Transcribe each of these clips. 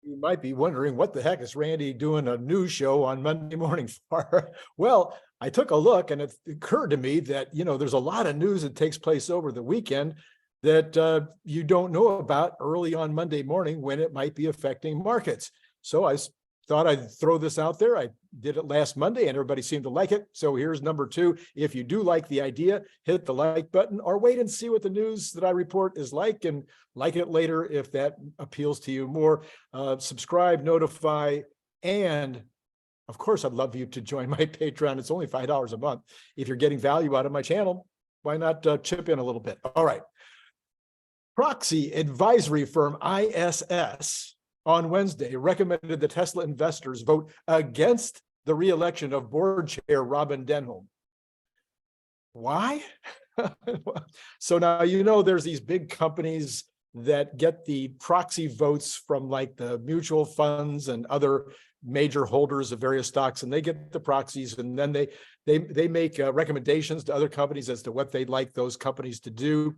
You might be wondering, what the heck is Randy doing a news show on Monday morning for? Well, I took a look and it occurred to me that, there's a lot of news that takes place over the weekend that you don't know about early on Monday morning when it might be affecting markets. So I thought I'd throw this out there. I did it last Monday and everybody seemed to like it. So here's number 2. If you do like the idea, hit the like button or wait and see what the news that I report is like and like it later if that appeals to you more. Subscribe, notify, and of course, I'd love you to join my Patreon. It's only $5 a month. If you're getting value out of my channel, why not chip in a little bit? All right. Proxy advisory firm ISS on Wednesday recommended the Tesla investors vote against the re-election of board chair Robin Denholm. Why? So now, there's these big companies that get the proxy votes from like the mutual funds and other major holders of various stocks, and they get the proxies, and then they make recommendations to other companies as to what they'd like those companies to do.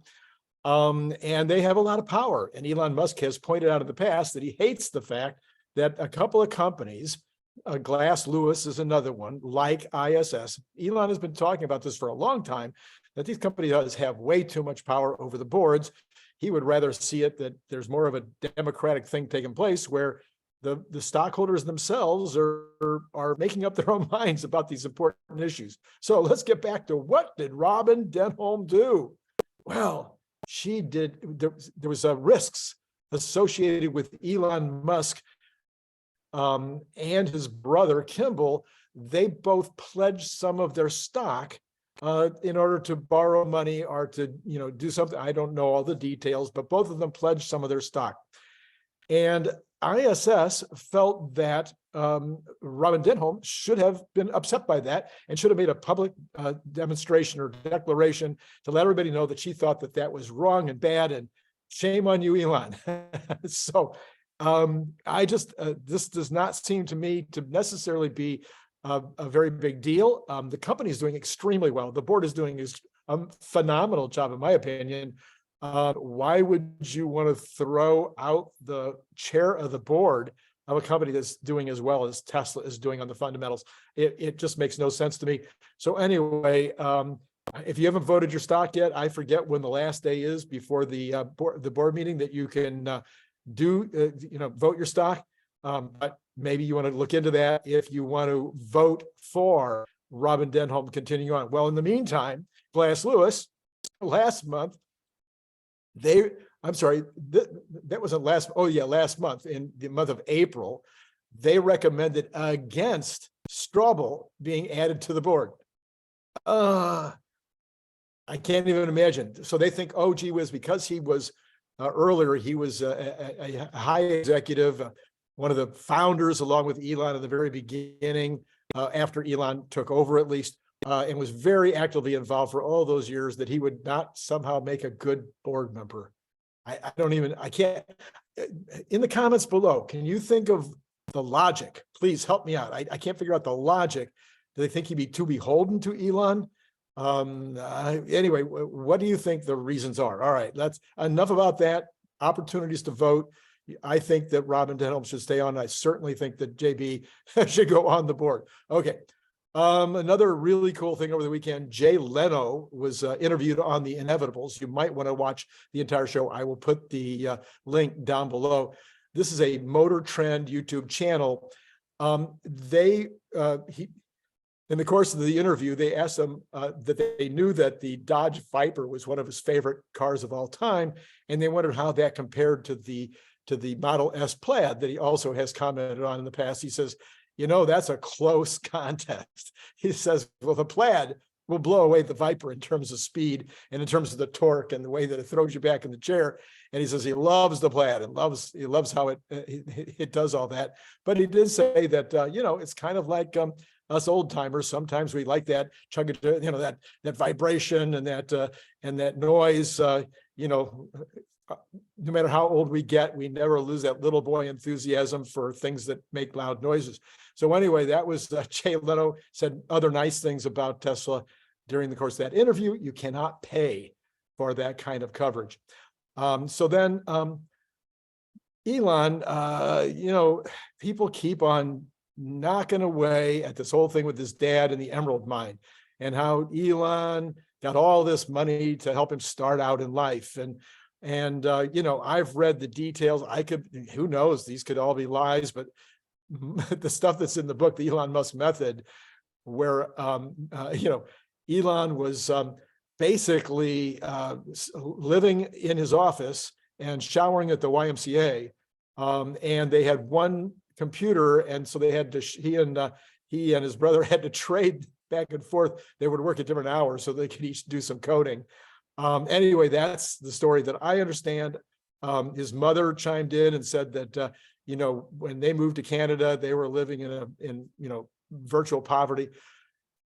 And they have a lot of power. And Elon Musk has pointed out in the past that he hates the fact that a couple of companies, Glass Lewis is another one, like ISS. Elon has been talking about this for a long time, that these companies have way too much power over the boards. He would rather see it that there's more of a democratic thing taking place where the stockholders themselves are making up their own minds about these important issues. So let's get back to, what did Robin Denholm do? Well, she did. There was risks associated with Elon Musk and his brother Kimball. They both pledged some of their stock in order to borrow money or to do something. I don't know all the details, but both of them pledged some of their stock. And ISS felt that Robin Denholm should have been upset by that and should have made a public demonstration or declaration to let everybody know that she thought that that was wrong and bad, and shame on you, Elon. So this does not seem to me to necessarily be a very big deal. The company is doing extremely well. The board is doing a phenomenal job, in my opinion. Why would you want to throw out the chair of the board of a company that's doing as well as Tesla is doing on the fundamentals? It just makes no sense to me. So anyway, if you haven't voted your stock yet, I forget when the last day is before the board meeting that you can vote your stock. But maybe you want to look into that if you want to vote for Robin Denholm continuing on. Well, in the meantime, Glass Lewis last month, that wasn't last month, in the month of April, they recommended against Straubel being added to the board. I can't even imagine. So they think, oh, gee whiz, because he was earlier, he was a high executive, one of the founders, along with Elon in the very beginning, after Elon took over at least, and was very actively involved for all those years, that he would not somehow make a good board member. I can't. In the comments below, can you think of the logic? Please help me out. I can't figure out the logic. Do they think he'd be too beholden to Elon? Anyway, what do you think the reasons are? All right, that's enough about that. Opportunities to vote. I think that Robin Denholm should stay on. I certainly think that JB should go on the board. Okay. Another really cool thing over the weekend, Jay Leno was interviewed on The Inevitables. You might want to watch the entire show. I will put the link down below. This is a Motor Trend YouTube channel. In the course of the interview, they asked him that they knew that the Dodge Viper was one of his favorite cars of all time, and they wondered how that compared to the Model S Plaid that he also has commented on in the past. He says, that's a close contest. He says, well, the Plaid will blow away the Viper in terms of speed and in terms of the torque and the way that it throws you back in the chair. And he says he loves the Plaid and he loves how it does all that. But he did say that, it's kind of like us old timers. Sometimes we like that that vibration and that noise, no matter how old we get, we never lose that little boy enthusiasm for things that make loud noises. So anyway, that was Jay Leno said other nice things about Tesla during the course of that interview. You cannot pay for that kind of coverage. So then Elon, people keep on knocking away at this whole thing with his dad and the emerald mine, and how Elon got all this money to help him start out in life. And I've read the details. Who knows, these could all be lies, but the stuff that's in the book, the Elon Musk method, where Elon was basically living in his office and showering at the YMCA, and they had one computer, and so they had to. He and his brother had to trade back and forth. They would work at different hours so they could each do some coding. Anyway, that's the story that I understand. His mother chimed in and said that when they moved to Canada, they were living in virtual poverty.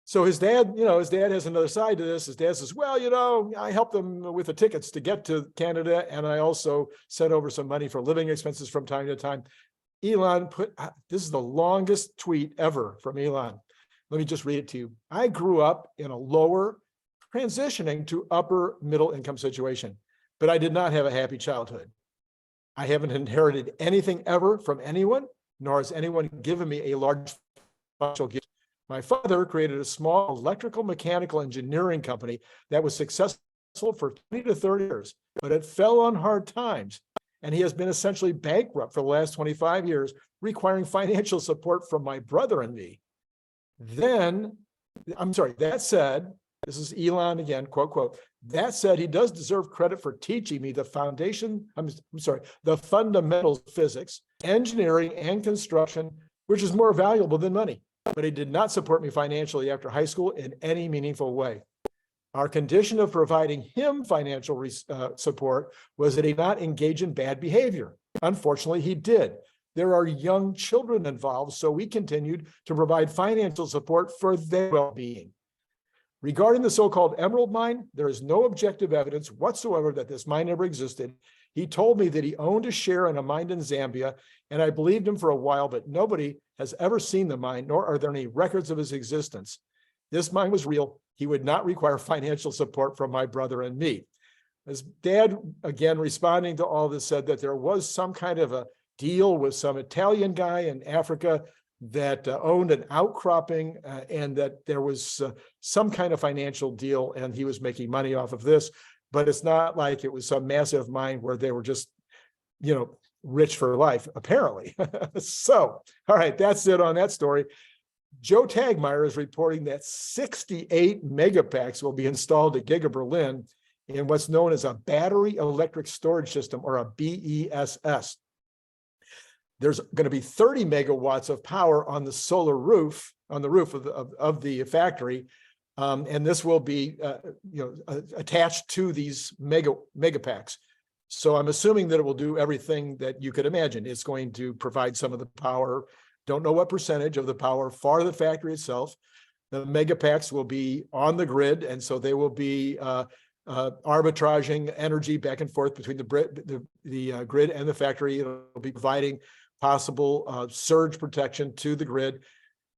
So his dad has another side to this. His dad says, well, I helped them with the tickets to get to Canada, and I also sent over some money for living expenses from time to time. Elon this is the longest tweet ever from Elon. Let me just read it to you. I grew up in a lower, transitioning to upper middle income situation, but I did not have a happy childhood. I haven't inherited anything ever from anyone, nor has anyone given me a large financial gift. My father created a small electrical mechanical engineering company that was successful for 20 to 30 years, but it fell on hard times. And he has been essentially bankrupt for the last 25 years, requiring financial support from my brother and me. That said, this is Elon again, quote, quote, that said, he does deserve credit for teaching me the fundamentals of physics, engineering, and construction, which is more valuable than money. But he did not support me financially after high school in any meaningful way. Our condition of providing him financial support was that he not engage in bad behavior. Unfortunately, he did. There are young children involved, so we continued to provide financial support for their well-being. Regarding the so-called emerald mine, there is no objective evidence whatsoever that this mine ever existed. He told me that he owned a share in a mine in Zambia, and I believed him for a while, but nobody has ever seen the mine, nor are there any records of his existence. This mine was real. He would not require financial support from my brother and me. His dad, again, responding to all this, said that there was some kind of a deal with some Italian guy in Africa that owned an outcropping, and that there was some kind of financial deal, and he was making money off of this. But it's not like it was some massive mine where they were just, rich for life, apparently. So, all right, that's it on that story. Joe Tagmeyer is reporting that 68 megapacks will be installed at Giga Berlin in what's known as a battery electric storage system, or a BESS. There's going to be 30 megawatts of power on the solar roof, on the roof of the factory. And this will be attached to these megapacks. So I'm assuming that it will do everything that you could imagine. It's going to provide some of the power, don't know what percentage of the power for the factory itself. The megapacks will be on the grid, and so they will be arbitraging energy back and forth between the grid and the factory. It'll be providing possible surge protection to the grid,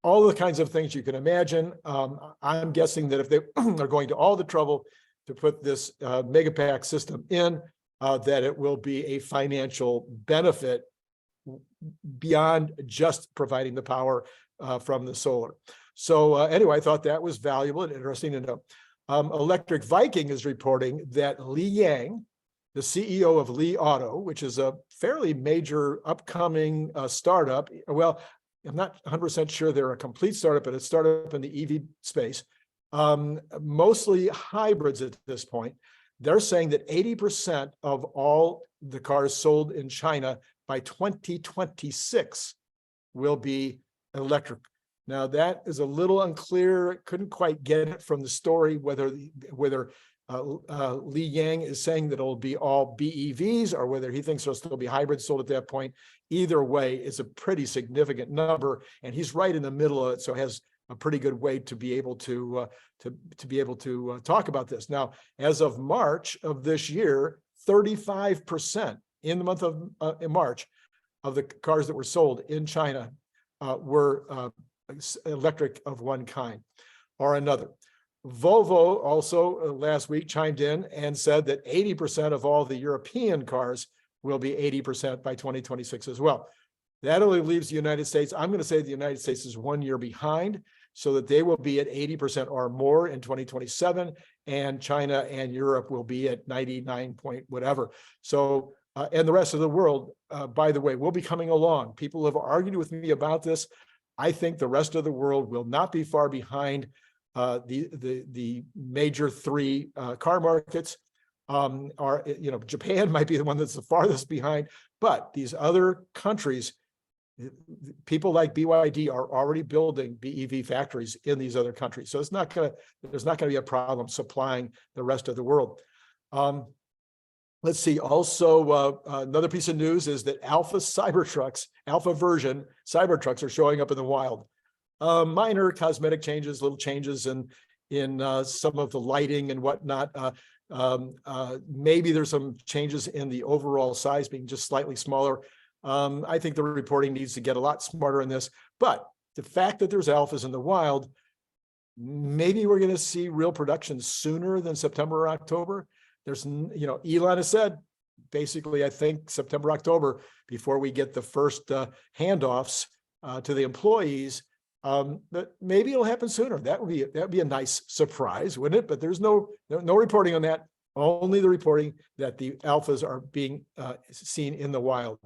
all the kinds of things you can imagine. I'm guessing that if they are going to all the trouble to put this megapack system in, that it will be a financial benefit beyond just providing the power from the solar. So anyway, I thought that was valuable and interesting to know. Electric Viking is reporting that Li Yang, the CEO of Li Auto, which is a fairly major upcoming startup. Well, I'm not 100% sure they're a complete startup, but a startup in the EV space, mostly hybrids at this point. They're saying that 80% of all the cars sold in China by 2026 will be electric. Now, that is a little unclear. Couldn't quite get it from the story whether Li Yang is saying that it'll be all BEVs or whether he thinks there'll still be hybrids sold at that point. Either way, it's a pretty significant number, and he's right in the middle of it, so has a pretty good way to be able to talk about this. Now, as of March of this year, 35% in the month of March of the cars that were sold in China were electric of one kind or another. Volvo also last week chimed in and said that 80% of all the European cars will be 80% by 2026 as well. That only leaves the United States. I'm going to say the United States is 1 year behind, so that they will be at 80% or more in 2027, and China and Europe will be at 99 point whatever. So, and the rest of the world, by the way, will be coming along. People have argued with me about this. I think the rest of the world will not be far behind the major three car markets. Japan might be the one that's the farthest behind, but these other countries, people like BYD are already building BEV factories in these other countries. So there's not going to be a problem supplying the rest of the world. Let's see. Also, another piece of news is that alpha version Cybertrucks are showing up in the wild. Minor cosmetic changes, little changes in some of the lighting and whatnot. Maybe there's some changes in the overall size being just slightly smaller. I think the reporting needs to get a lot smarter in this, but the fact that there's alphas in the wild, maybe we're going to see real production sooner than September or October. There's, Elon has said, basically, I think September, October, before we get the first handoffs to the employees. But maybe it'll happen sooner. That would be a nice surprise, wouldn't it? But there's no reporting on that. Only the reporting that the alphas are being seen in the wild.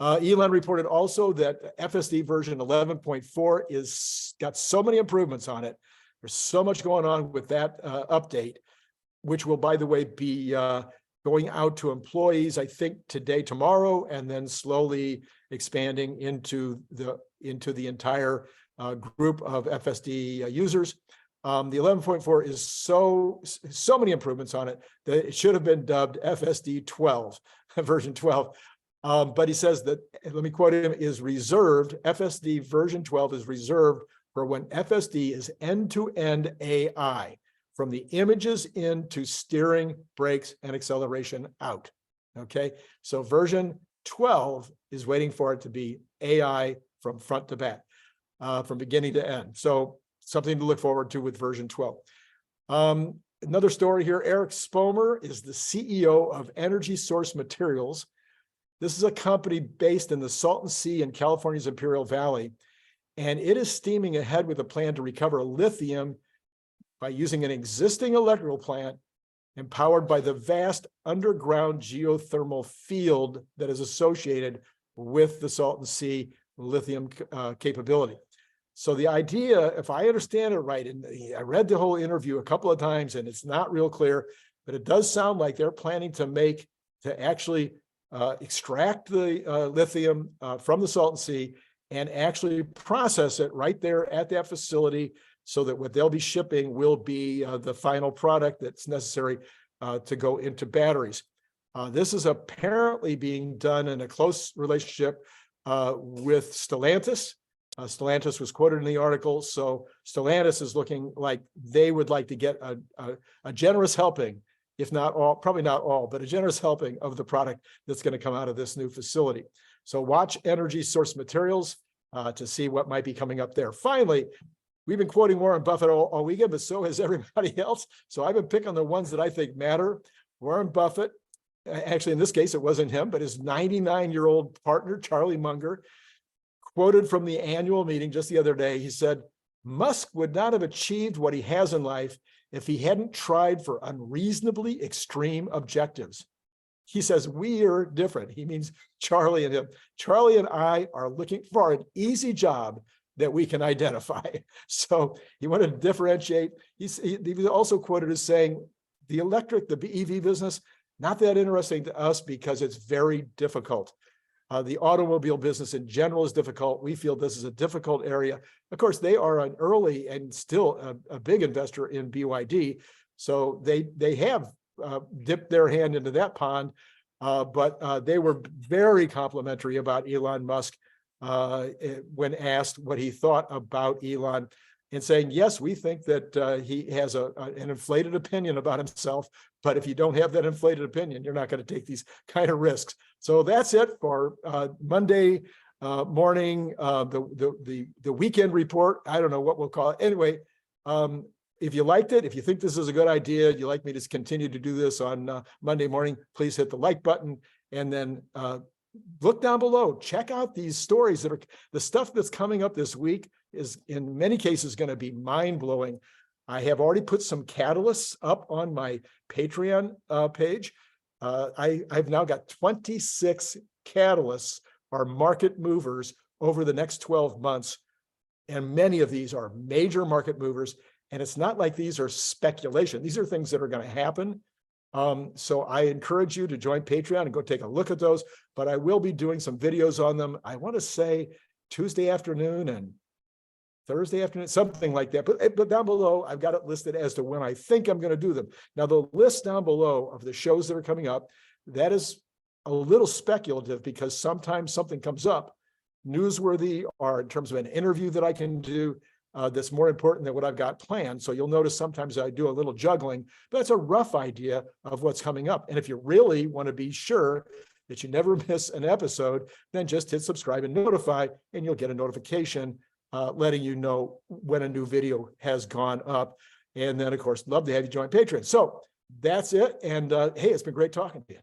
Elon reported also that FSD version 11.4 is got so many improvements on it. There's so much going on with that update, which will, by the way, be going out to employees, I think today, tomorrow, and then slowly expanding into the entire group of FSD users. The 11.4 is so many improvements on it that it should have been dubbed FSD 12, version 12. But he says that, let me quote him, is reserved, FSD version 12 is reserved for when FSD is end-to-end AI, from the images in to steering, brakes, and acceleration out. Okay, so version 12 is waiting for it to be AI from front to back, from beginning to end. So something to look forward to with version 12. Another story here, Eric Spomer is the CEO of Energy Source Materials. This is a company based in the Salton Sea in California's Imperial Valley, and it is steaming ahead with a plan to recover lithium by using an existing electrical plant empowered by the vast underground geothermal field that is associated with the Salton Sea lithium capability. So the idea, if I understand it right, and I read the whole interview a couple of times and it's not real clear, but it does sound like they're planning to actually extract the lithium from the Salton Sea and actually process it right there at that facility, so that what they'll be shipping will be the final product that's necessary to go into batteries. This is apparently being done in a close relationship with Stellantis. Stellantis was quoted in the article, so Stellantis is looking like they would like to get a generous helping, if not all, probably not all, but a generous helping of the product that's going to come out of this new facility. So watch Energy Source Materials to see what might be coming up there. Finally, we've been quoting Warren Buffett all weekend, but so has everybody else. So I've been picking the ones that I think matter. Warren Buffett, actually in this case, it wasn't him, but his 99-year-old partner, Charlie Munger, quoted from the annual meeting just the other day. He said, Musk would not have achieved what he has in life if he hadn't tried for unreasonably extreme objectives. He says, we are different. He means Charlie and him. Charlie and I are looking for an easy job that we can identify. So he wanted to differentiate. He was also quoted as saying, the BEV business, not that interesting to us because it's very difficult. The automobile business in general is difficult. We feel this is a difficult area. Of course, they are an early and still a big investor in BYD. So they have dipped their hand into that pond, but they were very complimentary about Elon Musk when asked what he thought about Elon, and saying, yes, we think that he has an inflated opinion about himself, but if you don't have that inflated opinion, you're not going to take these kind of risks. So that's it for Monday morning, the weekend report. I don't know what we'll call it. Anyway, if you liked it, if you think this is a good idea, you'd like me to continue to do this on Monday morning, please hit the like button. And then look down below, check out these stories that are, the stuff that's coming up this week is in many cases going to be mind-blowing. I have already put some catalysts up on my Patreon page. I've now got 26 catalysts or market movers over the next 12 months. And many of these are major market movers. And it's not like these are speculation. These are things that are going to happen. So I encourage you to join Patreon and go take a look at those, but I will be doing some videos on them. I want to say Tuesday afternoon and Thursday afternoon, something like that. But down below, I've got it listed as to when I think I'm going to do them. Now, the list down below of the shows that are coming up, that is a little speculative because sometimes something comes up newsworthy or in terms of an interview that I can do that's more important than what I've got planned. So you'll notice sometimes I do a little juggling, but it's a rough idea of what's coming up. And if you really want to be sure that you never miss an episode, then just hit subscribe and notify, and you'll get a notification letting you know when a new video has gone up. And then, of course, love to have you join Patreon. So that's it. And hey, it's been great talking to you.